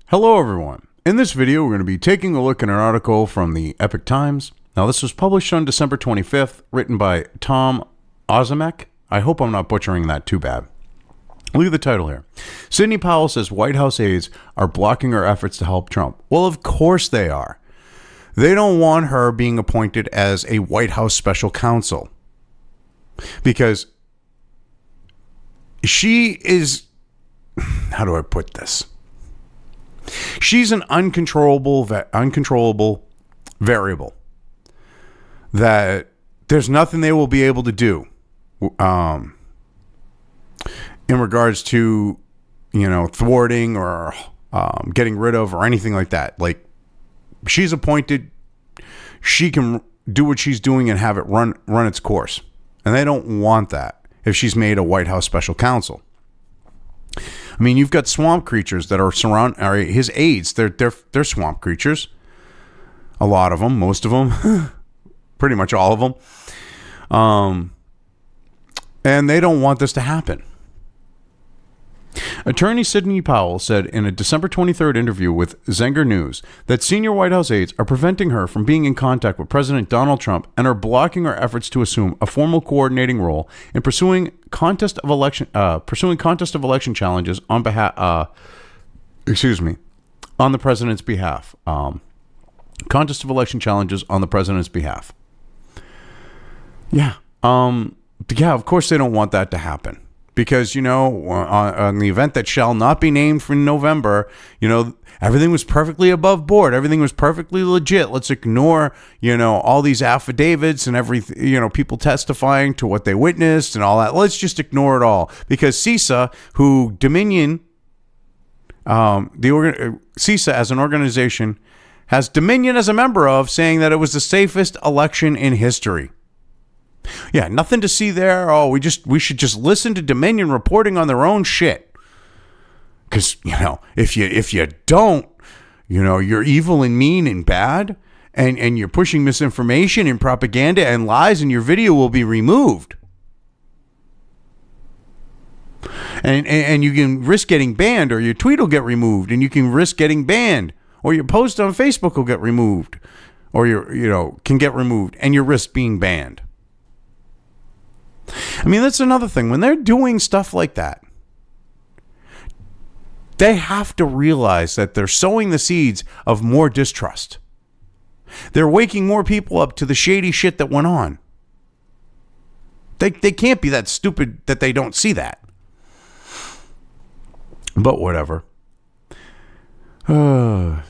Hello everyone. In this video, we're going to be taking a look at an article from the Epoch Times. Now, this was published on December 25th, written by Tom Ozimek. I hope I'm not butchering that too bad. Look at the title here. Sidney Powell says White House aides are blocking her efforts to help Trump. Well, of course they are. They don't want her being appointed as a White House special counsel because she is, how do I put this? She's an uncontrollable variable that there's nothing they will be able to do in regards to, thwarting or getting rid of or anything like that. Like, she's appointed, she can do what she's doing and have it run its course. And they don't want that if she's made a White House special counsel. I mean, you've got swamp creatures that are his aides. They're swamp creatures. A lot of them, most of them, pretty much all of them. And they don't want this to happen. Attorney Sidney Powell said in a December 23rd interview with Zenger News that senior White House aides are preventing her from being in contact with President Donald Trump and are blocking her efforts to assume a formal coordinating role in pursuing contest of election challenges on behalf on the president's behalf. Contest of election challenges on the president's behalf. Yeah. Of course they don't want that to happen. Because, on the event that shall not be named for November, everything was perfectly above board. Everything was perfectly legit. Let's ignore, all these affidavits and everything, people testifying to what they witnessed and all that. Let's just ignore it all. Because CISA, who Dominion, CISA as an organization, has Dominion as a member of, saying that it was the safest election in history. Yeah, nothing to see there. Oh, we should just listen to Dominion reporting on their own shit. Because, if you don't, you're evil and mean and bad, and you're pushing misinformation and propaganda and lies, and your video will be removed. And you can risk getting banned, or your tweet will get removed, and you can risk getting banned, or your post on Facebook will get removed, or can get removed, and you risk being banned. I mean, that's another thing. When they're doing stuff like that, they have to realize that they're sowing the seeds of more distrust. They're waking more people up to the shady shit that went on. They can't be that stupid that they don't see that. But whatever. They're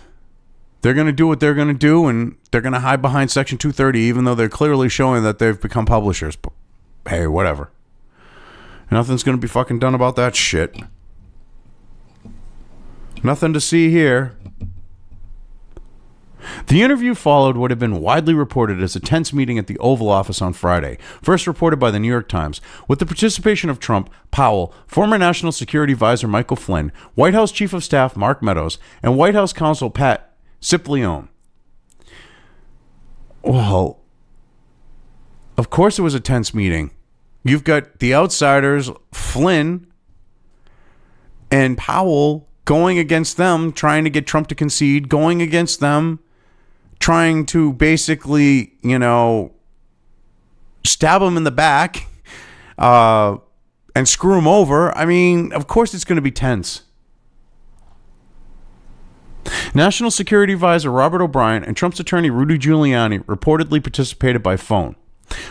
going to do what they're going to do, and they're going to hide behind Section 230, even though they're clearly showing that they've become publishers. But hey, whatever. Nothing's going to be fucking done about that shit. Nothing to see here. The interview followed what had been widely reported as a tense meeting at the Oval Office on Friday, first reported by the New York Times, with the participation of Trump, Powell, former National Security Advisor Michael Flynn, White House Chief of Staff Mark Meadows, and White House Counsel Pat Cipollone. Well, of course it was a tense meeting. You've got the outsiders, Flynn and Powell, going against them, trying to get Trump to concede, going against them, trying to basically, stab him in the back and screw him over. I mean, of course it's going to be tense. National Security Advisor Robert O'Brien and Trump's attorney Rudy Giuliani reportedly participated by phone.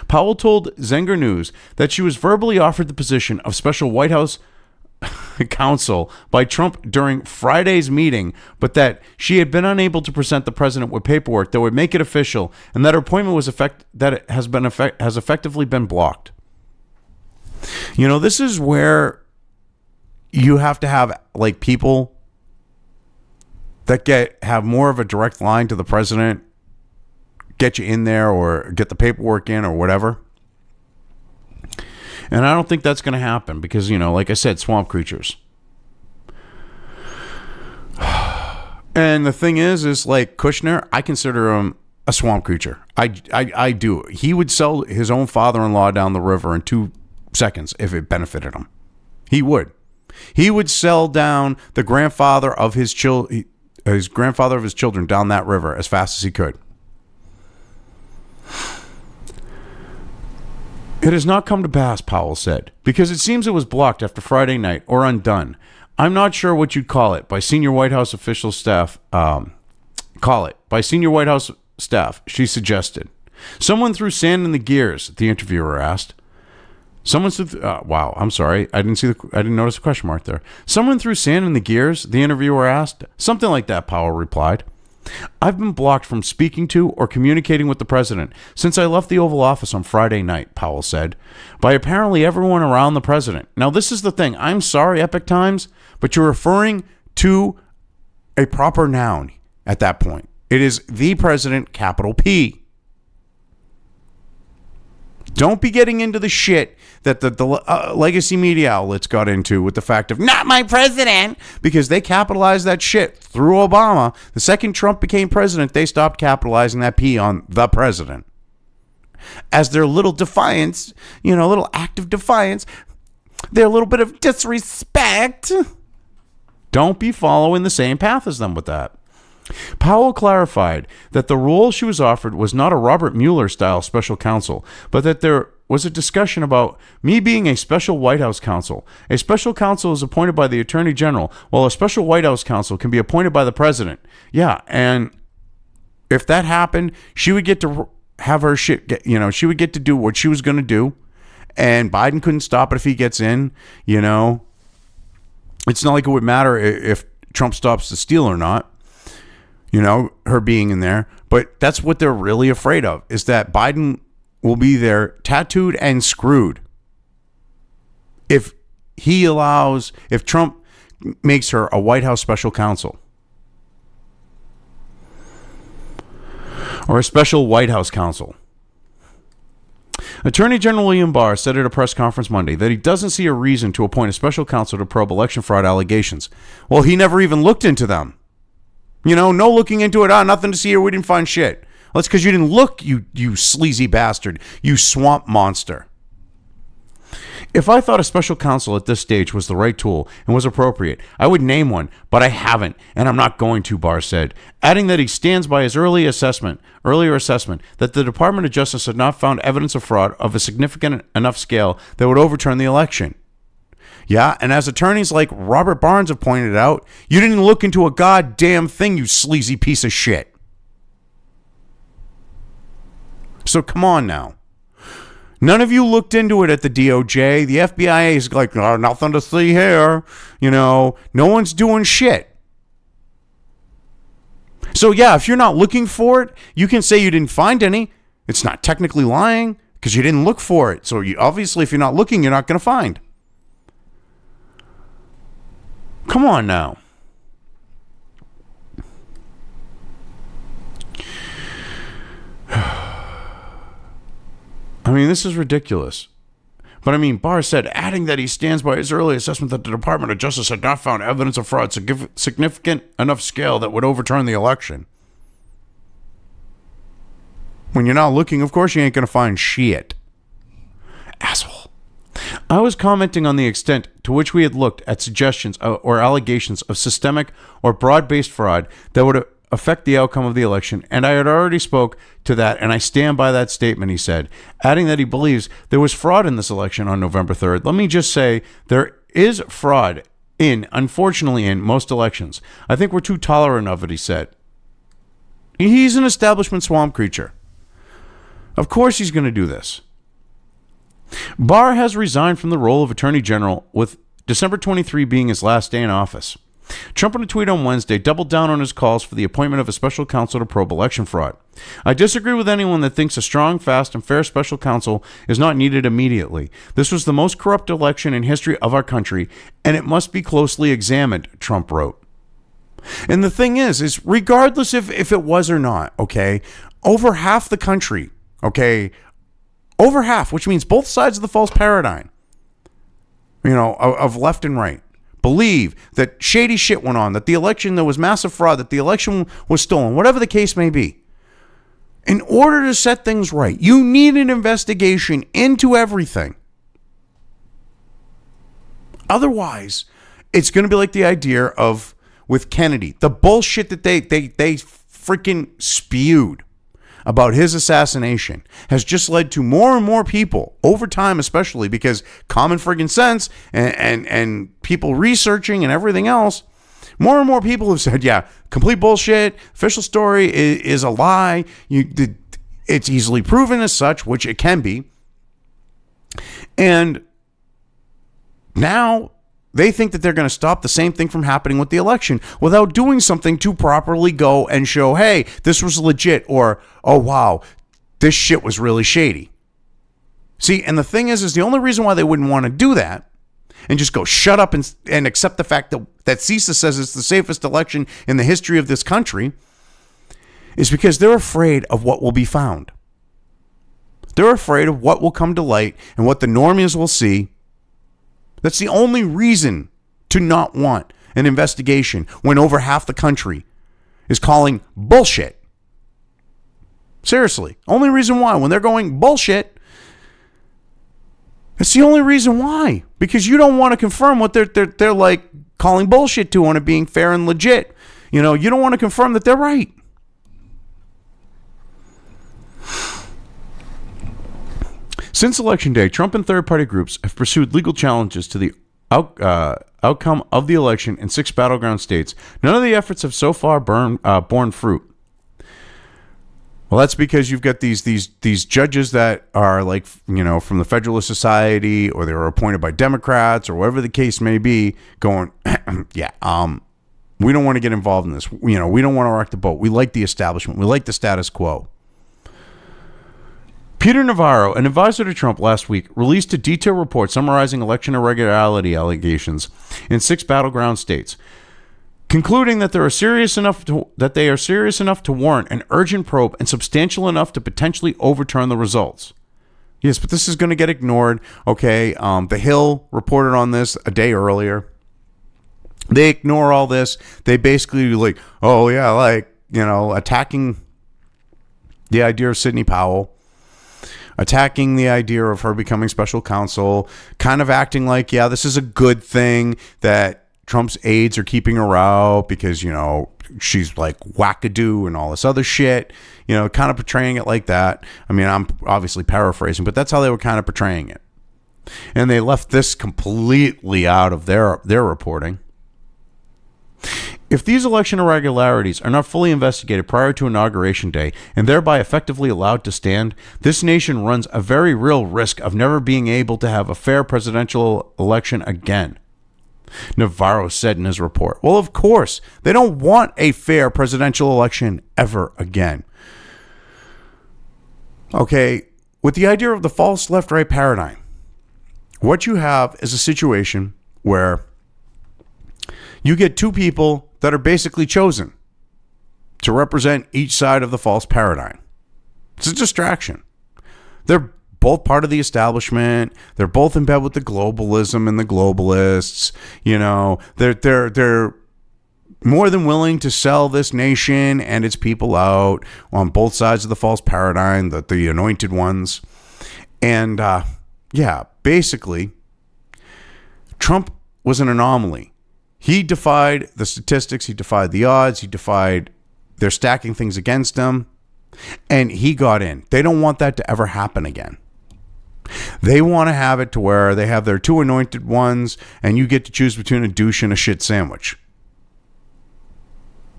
Powell told Zenger News that she was verbally offered the position of special White House counsel by Trump during Friday's meeting, but that she had been unable to present the president with paperwork that would make it official, and that her appointment was has effectively been blocked. This is where you have to have people that have more of a direct line to the president, get you in there or get the paperwork in or whatever. And I don't think that's going to happen because, like I said, swamp creatures. And the thing is like Kushner, I consider him a swamp creature. I do. He would sell his own father-in-law down the river in 2 seconds if it benefited him. He would. He would sell down the grandfather of his grandfather of his children down that river as fast as he could. It has not come to pass, Powell said, because it seems it was blocked after Friday night or undone. I'm not sure what you'd call it by senior White House official staff. She suggested. Someone threw sand in the gears, the interviewer asked. Wow, I'm sorry. I didn't notice a question mark there. Someone threw sand in the gears, the interviewer asked. Something like that, Powell replied. I've been blocked from speaking to or communicating with the president since I left the Oval Office on Friday night, Powell said, by apparently everyone around the president. Now, this is the thing. I'm sorry, Epic Times, but you're referring to a proper noun at that point. It is the president, capital P. Don't be getting into the shit that the legacy media outlets got into with the fact of not my president, because they capitalized that shit through Obama. The second Trump became president, they stopped capitalizing that P on the president as their little defiance, little act of defiance, their little bit of disrespect. Don't be following the same path as them with that. Powell clarified that the role she was offered was not a Robert Mueller-style special counsel, but that there was a discussion about me being a special White House counsel. A special counsel is appointed by the Attorney General, while a special White House counsel can be appointed by the President. Yeah, and if that happened, she would get to have her shit, she would get to do what she was going to do, and Biden couldn't stop it if he gets in, It's not like it would matter if Trump stops the steal or not. Her being in there. But that's what they're really afraid of, is that Biden will be there tattooed and screwed if Trump makes her a White House special counsel or a special White House counsel. Attorney General William Barr said at a press conference Monday that he doesn't see a reason to appoint a special counsel to probe election fraud allegations. Well, he never even looked into them. No looking into it. Nothing to see here. We didn't find shit. Well, that's because you didn't look, you sleazy bastard. You swamp monster. If I thought a special counsel at this stage was the right tool and was appropriate, I would name one, but I haven't, and I'm not going to, Barr said, adding that he stands by his earlier assessment that the Department of Justice had not found evidence of fraud of a significant enough scale that would overturn the election. Yeah, and as attorneys like Robert Barnes have pointed out, you didn't look into a goddamn thing, you sleazy piece of shit. So come on now. None of you looked into it at the DOJ. The FBI is like, oh, nothing to see here. No one's doing shit. So yeah, if you're not looking for it, you can say you didn't find any. It's not technically lying because you didn't look for it. So obviously, if you're not looking, you're not going to find. Come on now. This is ridiculous. But Barr said, adding that he stands by his early assessment that the Department of Justice had not found evidence of fraud significant enough scale that would overturn the election. When you're not looking, of course you ain't going to find shit. Asshole. I was commenting on the extent to which we had looked at suggestions or allegations of systemic or broad-based fraud that would affect the outcome of the election, and I had already spoke to that, and I stand by that statement, he said, adding that he believes there was fraud in this election on November 3rd. Let me just say, there is fraud unfortunately, in most elections. I think we're too tolerant of it, he said. He's an establishment swamp creature. Of course he's going to do this. Barr has resigned from the role of Attorney General, with December 23 being his last day in office. Trump, in a tweet on Wednesday, doubled down on his calls for the appointment of a special counsel to probe election fraud. I disagree with anyone that thinks a strong, fast, and fair special counsel is not needed immediately. This was the most corrupt election in history of our country, and it must be closely examined, Trump wrote. And the thing is regardless if it was or not, okay, over half the country, okay, over half, which means both sides of the false paradigm, of left and right, believe that shady shit went on, that the election, there was massive fraud, that the election was stolen, whatever the case may be. In order to set things right, you need an investigation into everything. Otherwise, it's going to be like the idea of with Kennedy, the bullshit that they freaking spewed about his assassination has just led to more and more people over time, especially because common friggin' sense and people researching and everything else, more and more people have said, yeah, complete bullshit. Official story is a lie. It's easily proven as such, which it can be. And now they think that they're going to stop the same thing from happening with the election without doing something to properly go and show, hey, this was legit, or, oh, wow, this shit was really shady. See, and the thing is the only reason why they wouldn't want to do that and just go shut up and accept the fact that CISA says it's the safest election in the history of this country is because they're afraid of what will be found. They're afraid of what will come to light and what the normies will see. That's the only reason to not want an investigation when over half the country is calling bullshit. Seriously, only reason why. When they're going bullshit, that's the only reason why. Because you don't want to confirm what they're like calling bullshit to on it being fair and legit. You don't want to confirm that they're right. Since Election Day, Trump and third-party groups have pursued legal challenges to the outcome of the election in 6 battleground states. None of the efforts have so far borne fruit. Well, that's because you've got these judges that are like, from the Federalist Society, or they were appointed by Democrats, or whatever the case may be, going, yeah, we don't want to get involved in this. We don't want to rock the boat. We like the establishment. We like the status quo. Peter Navarro, an advisor to Trump last week, released a detailed report summarizing election irregularity allegations in 6 battleground states, concluding that they are serious enough to warrant an urgent probe and substantial enough to potentially overturn the results. Yes, but this is going to get ignored. Okay, The Hill reported on this a day earlier. They ignore all this. They basically attacking the idea of Sidney Powell, attacking the idea of her becoming special counsel, kind of acting like, yeah, this is a good thing that Trump's aides are keeping her out because, she's like wackadoo and all this other shit, kind of portraying it like that. I mean, I'm obviously paraphrasing, but that's how they were kind of portraying it. And they left this completely out of their reporting. If these election irregularities are not fully investigated prior to Inauguration Day and thereby effectively allowed to stand, this nation runs a very real risk of never being able to have a fair presidential election again, Navarro said in his report. Well, of course, they don't want a fair presidential election ever again. Okay, with the idea of the false left-right paradigm, what you have is a situation where you get 2 people that are basically chosen to represent each side of the false paradigm. It's a distraction. They're both part of the establishment. They're both in bed with the globalism and the globalists. They're more than willing to sell this nation and its people out on both sides of the false paradigm, the anointed ones. And basically, Trump was an anomaly. He defied the statistics. He defied the odds. They're stacking things against him. And he got in. They don't want that to ever happen again. They want to have it to where they have their 2 anointed ones and you get to choose between a douche and a shit sandwich.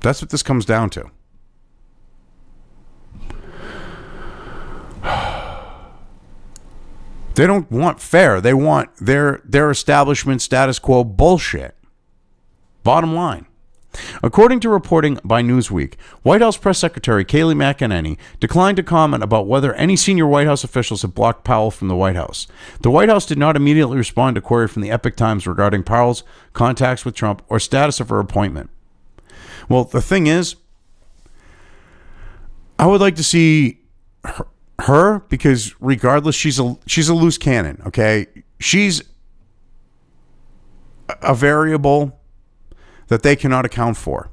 That's what this comes down to. They don't want fair. They want their establishment status quo bullshit. Bottom line. According to reporting by Newsweek, White House Press Secretary Kayleigh McEnany declined to comment about whether any senior White House officials have blocked Powell from the White House. The White House did not immediately respond to query from the Epoch Times regarding Powell's contacts with Trump or status of her appointment. Well, the thing is, I would like to see her because regardless, she's a loose cannon, okay? She's a variable that they cannot account for,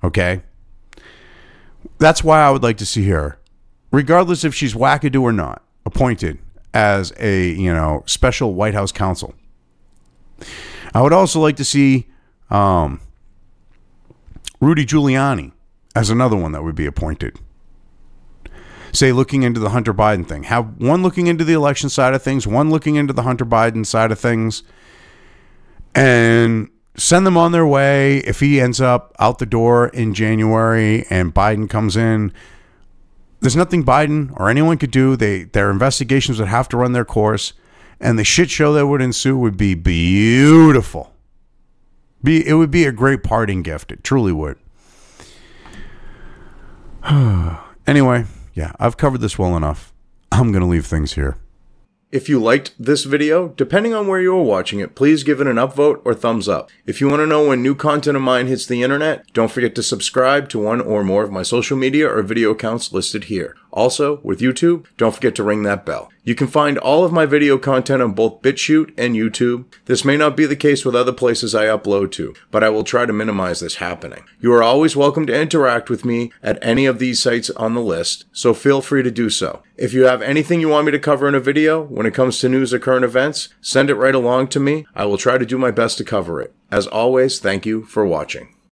okay? That's why I would like to see her, regardless if she's wackadoo or not, appointed as a, special White House counsel. I would also like to see Rudy Giuliani as another one that would be appointed. Say, looking into the Hunter Biden thing. Have one looking into the election side of things, one looking into the Hunter Biden side of things, and send them on their way. If he ends up out the door in January and Biden comes in, there's nothing Biden or anyone could do. Their investigations would have to run their course, and the shit show that would ensue would be beautiful. It would be a great parting gift. It truly would. Anyway, yeah, I've covered this well enough. I'm going to leave things here. If you liked this video, depending on where you are watching it, please give it an upvote or thumbs up. If you want to know when new content of mine hits the internet, don't forget to subscribe to one or more of my social media or video accounts listed here. Also, with YouTube, don't forget to ring that bell. You can find all of my video content on both BitChute and YouTube. This may not be the case with other places I upload to, but I will try to minimize this happening. You are always welcome to interact with me at any of these sites on the list, so feel free to do so. If you have anything you want me to cover in a video, when it comes to news or current events, send it right along to me. I will try to do my best to cover it. As always, thank you for watching.